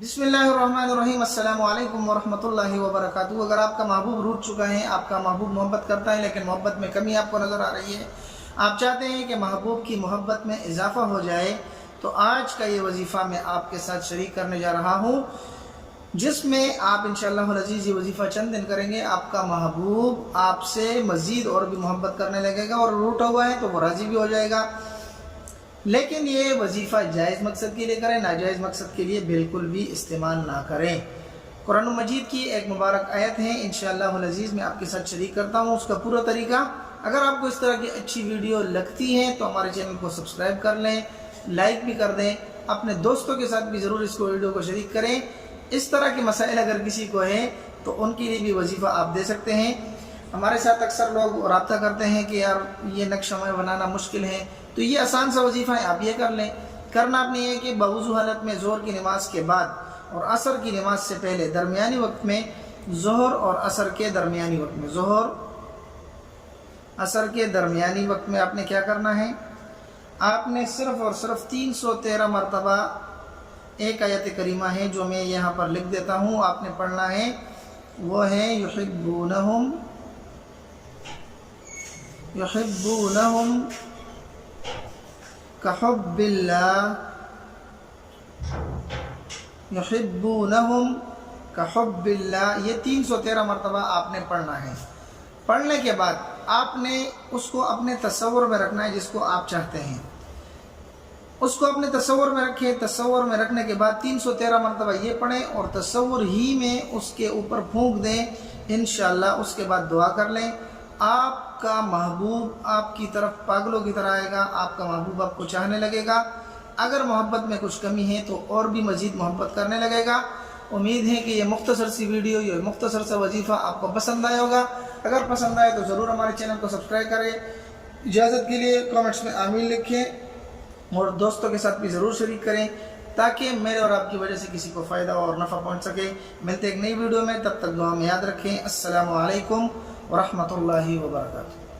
बिस्मिल्लाहिर्रहमानिर्रहीम अस्सलामु अलैकुम वरहमतुल्लाहि वबरकातुहू। अगर आपका महबूब रूठ चुका है, आपका महबूब मोहब्बत करता है लेकिन मोहब्बत में कमी आपको नज़र आ रही है, आप चाहते हैं कि महबूब की मोहब्बत में इजाफ़ा हो जाए, तो आज का ये वजीफ़ा मैं आपके साथ शरीक करने जा रहा हूँ, जिसमें आप इंशाअल्लाह अज़ीज़ ये वजीफ़ा चंद दिन करेंगे, आपका महबूब आपसे मज़ीद और भी मोहब्बत करने लगेगा और रूठा हुआ है तो वो राज़ी भी हो जाएगा। लेकिन ये वजीफ़ा जायज़ मकसद के लिए करें, नाजायज़ मकसद के लिए बिल्कुल भी इस्तेमाल ना करें। कुरान मजीद की एक मुबारक आयत है, इंशाअल्लाह अज़ीज़ मैं आपके साथ शरीक करता हूँ उसका पूरा तरीका। अगर आपको इस तरह की अच्छी वीडियो लगती है तो हमारे चैनल को सब्सक्राइब कर लें, लाइक भी कर दें, अपने दोस्तों के साथ भी ज़रूर इसको वीडियो को शरीक करें। इस तरह के मसाइल अगर किसी को है तो उनके लिए भी वजीफ़ा आप दे सकते हैं। हमारे साथ अक्सर लोग रब्ता करते हैं कि यार ये नक्शा में बनाना मुश्किल है, तो ये आसान सा वजीफ़ा है, आप ये कर लें। करना आपने ये कि बावुज़ू हालत में ज़ोहर की नमाज के बाद और असर की नमाज से पहले दरमियानी वक्त में, ज़ोहर और असर के दरमियानी वक्त में, ज़ोहर असर के दरमियानी वक्त में आपने क्या करना है, आपने सिर्फ़ और सिर्फ 313 मरतबा एक आयत करीमा है जो मैं यहाँ पर लिख देता हूँ, आपने पढ़ना है। वो है युहिब्बूनहुम कहुब्बिल्लाह, युहिब्बूनहुम कहुब्बिल्लाह, ये 313 मरतबा आपने पढ़ना है। पढ़ने के बाद आपने उसको अपने तसव्वुर में रखना है, जिसको आप चाहते हैं उसको अपने तसव्वुर में रखें। तसव्वुर में रखने के बाद 313 मरतबा ये पढ़ें और तसव्वुर ही में उसके ऊपर फूंक दें इंशाअल्लाह। उसके बाद दुआ कर लें, आपका महबूब आपकी तरफ पागलों की तरह आएगा, आपका महबूब आपको चाहने लगेगा। अगर मोहब्बत में कुछ कमी है तो और भी मज़ीद मोहब्बत करने लगेगा। उम्मीद है कि ये मुख्तसर सी वीडियो, ये मुख्तसर सा वजीफ़ा आपको पसंद आया होगा। अगर पसंद आए तो ज़रूर हमारे चैनल को सब्सक्राइब करें। इजाज़त के लिए कमेंट्स में आमीन लिखें और दोस्तों के साथ भी ज़रूर शरीक करें, ताकि मेरे और आपकी वजह से किसी को फ़ायदा और नफ़ा पहुँच सके। मिलते एक नई वीडियो में, तब तक दुआ में याद रखें। अस्सलामु अलैकुम वरहमतुल्लाहि वबरकातुहू।